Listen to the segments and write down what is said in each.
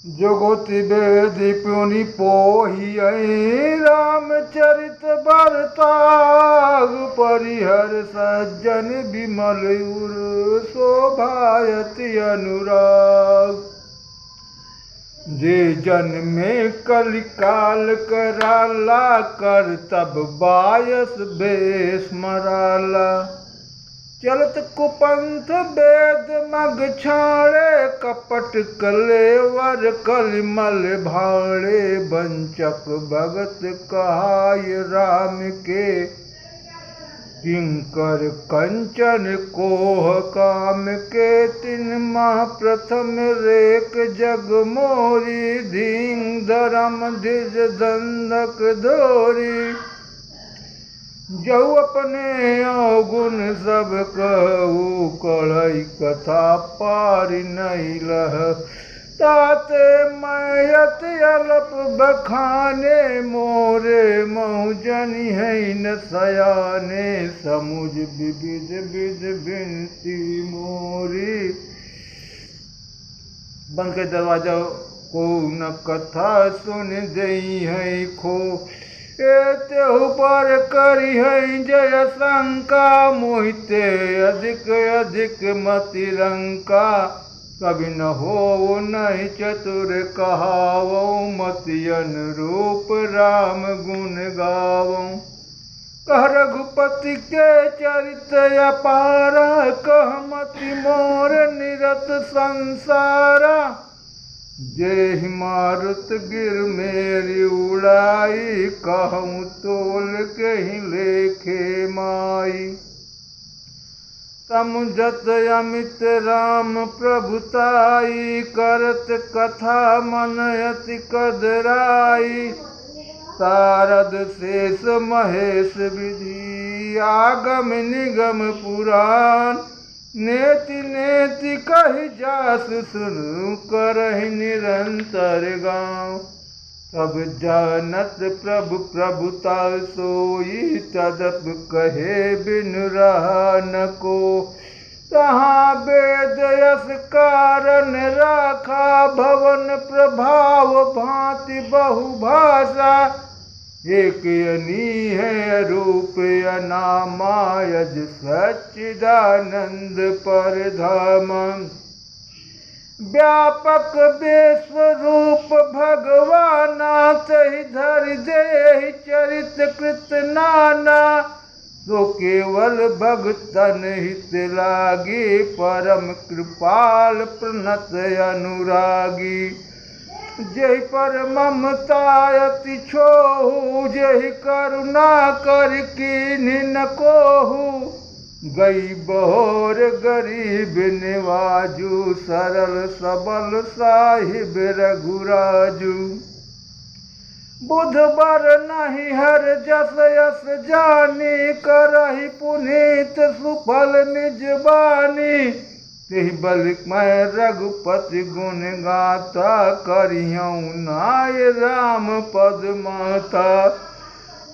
जुगति वेदि पुनि पोहि रामचरित बरताग परिहर सज्जन विमल उर शोभायति अनुराग। जे जन में कलिकाल कराला कर तब बायस बेस मराला। चलत कुपंथ वेद मग छाड़े कपट कलेवर कलिमल भाड़े। बंचक भगत कहाय राम के किंकर कंचन कोह काम के। तिन माह प्रथम रेक जग मोरी धींग धरम धिज धंधक धोरी। जो अपने अवगुण सब कहू कढ़ई कथा पारि नहीं लह। ताते मयत अलप बखाने मोरे महु जनि है न सयाने। समुझ विविध विध बिनती मोरी। बंद के दरवाजा को न कथा सुन दई है खो। तेहु पर करी है जय शंका मोहिते अधिक अधिक मति रंका। कभी न हो नहीं चतुर कहावो मति अनुरूप राम गुण गावो। कह रघुपति के चरित अपारा कह मति मोर निरत संसारा। जेहि मारुत गिर मेरी उड़ाई कहूँ तोल कहीं लेखे माई। समुझत अमित राम प्रभुताई करत कथा मन अति कदराई। शारद शेष महेश विधि आगम निगम पुराण। नेति नेति कहि जास सुनु करहि निरंतर गाँव। सब जानत प्रभु प्रभुता सोई तदप कहे बिनु रहा न को। तहाँ वेद यस कारण राखा भवन प्रभाव भांति बहु भाषा। एक अनी है रूप अनामा यज सच्चिदानंद परधाम। व्यापक विश्वरूप भगवाना तहि धरि देहि चरित कृत नाना। तो केवल भगतन हित लागी परम कृपाल प्रणत अनुरागी। जहि पर ममता अति छोहु जहि करुणा कर कीन्हि न कोहु। गई बहोर गरीब निवाजु सरल सबल साहिब रघुराजु। बुध बर नहीं हर जस यस जानी करहि पुनीत सुफल निज बानी। तेहि बल मैं रघुपति गुण गाथा करिहूँ नाय राम पद माता।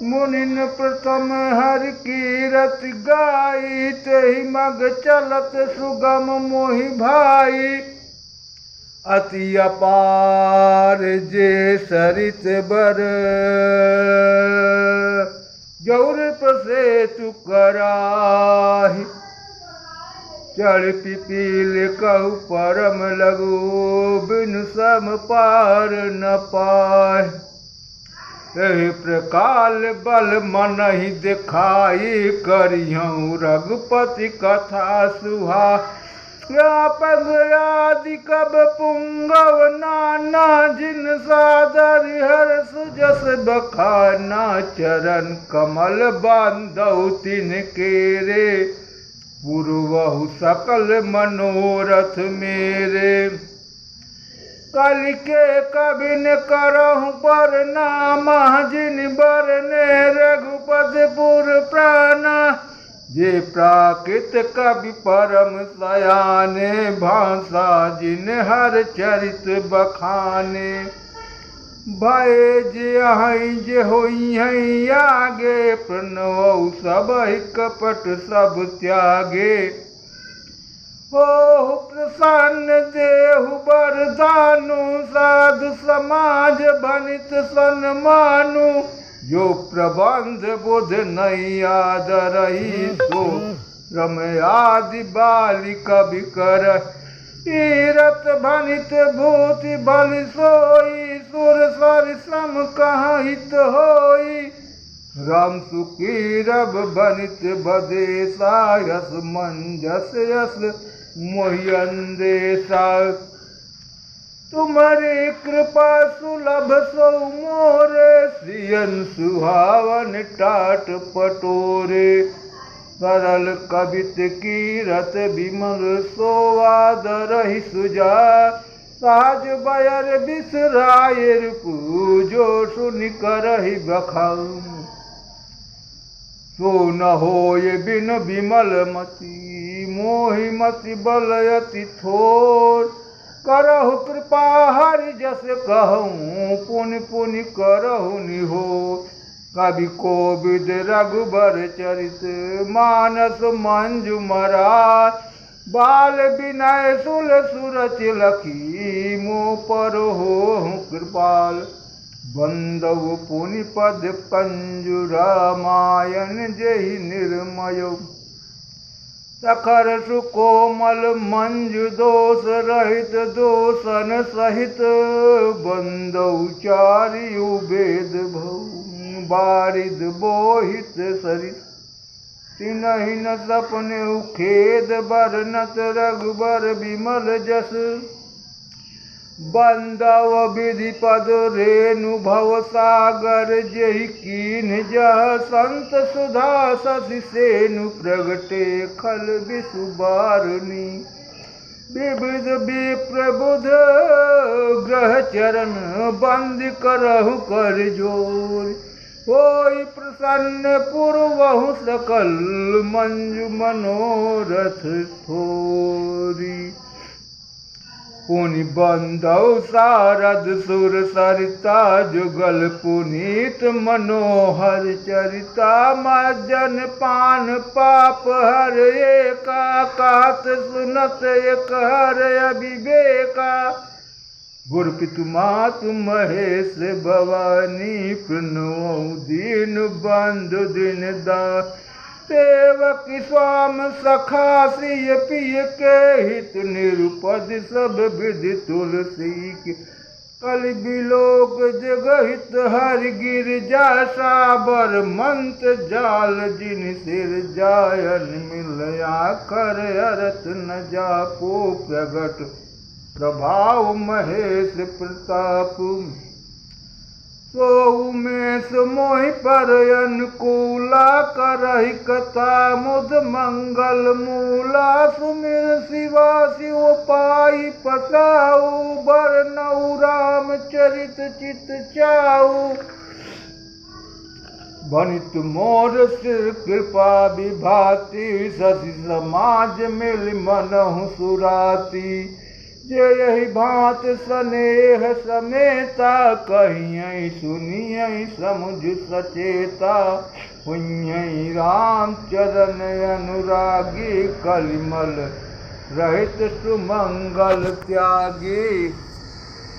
मुनिन प्रथम हर कीरत गाई तेहि मग चलत सुगम मोहि भाई। अति अपार जे सरित बर जौर प्रसेतु कराहि। चढ़ पिपील कहु परम लगु बिनु सम पार न पाए। एहि प्रकार बल मनहि दिखाई करिहूँ रघुपति कथा सुहा। व्यापक आदि कब पुंगव नाना जिन सादर हर्ष जस बखाना। चरण कमल बांधौ तिन केरे पुरवहु सकल मनोरथ मेरे। कलि के कवि न करहु परनामा जिन बरने रघुपति पुर प्राणा। जे प्राकृत कवि परम सयाने भाषा जिन हर चरित बखाने। भय जे अहि जे होई है आगे प्रणव सबहि कपट सब त्यागे। हो प्रसन्न देहु वरदानु सा साधु समाज बनित सन्मानु, जो प्रबंध बुध नहीं याद रही, सो रम आदि बाली कवि कर। तीरथ भनित भूति बलि सोई, सुर सर श्रम कहाँ हित होई। राम सुखी रब बनित बदेसा, यस मंजस यस मोहियंदेसा। तुम्हारी कृपा सुलभ सो मोरे, सियन सुहावन टाट पटोरे। सरल कवित कीरत विमल सोवाद रही सुजा, साज बयर बिसरायर पूजो सुनि करहि बखाऊ। सो न होय बिन विमल मति, मोहि मति बलयति थोर। करहु कृपा हरि जस कहूँ, पुनि पुनि करहु निहोर। कवि कोविद रघुबर चरित, मानस मंजु मरार। बाल विनय सुल सुरच लखी, मो पर होहु कृपाल। बंदव पुनि पद पंजु, रामायण जेहि निर्मय। सखर सुकोमल मंजु दोष रहित, दोषन सहित। बंदव चारियु वेद भऊ, बारिद बोहित सरित। तिनहि न सपने खेद, बरनत रघुबर विमल जस। बंदव विधि पद रेणु भव सागर, जेहि कीन्ह जह संत सुधा शशि सेनु। प्रगटे खल विषु बारुनी, विविध विप्र बुध ग्रह चरण। बंद करहु कर जोर, होई प्रसन्न पुरवहु सकल। मंजु मनोरथ थोरी। पुनि बंधौ सारद सुर सरिता, जुगल पुनीत मनोहर चरिता। मज्जन पान पाप हर एका, कहत सुनत एक हर अविवेका। गुरु पितु मातु महेश भवानी, प्रणव दीन बंधु दिन दा। सेवक स्वाम सखा सिय पिय के, हित निरुपद सब विधि तुलसी के। कलि बिलोक जगहित हरि गिरजा, साबर मंत जाल जिन सिर जायन। मिलया कर अरत न जापो, प्रगट प्रभाव महेश प्रताप। सो उमेश मोहि पर अनुकूला, करहि कथा मुद मंगल मूला। सुमिर शिवा शिव पाई पसाऊ, बरनऊ राम चरित चित चाऊ। बनित मोर सिर कृपा विभाति, शशि समाज मिल मनहु सुराती। जे यही भांत स्नेह समेता, कहियहि सुनियहि समुझ सचेता। हुइयहि राम चरण अनुरागी, कलिमल रहित सुमंगल त्यागी।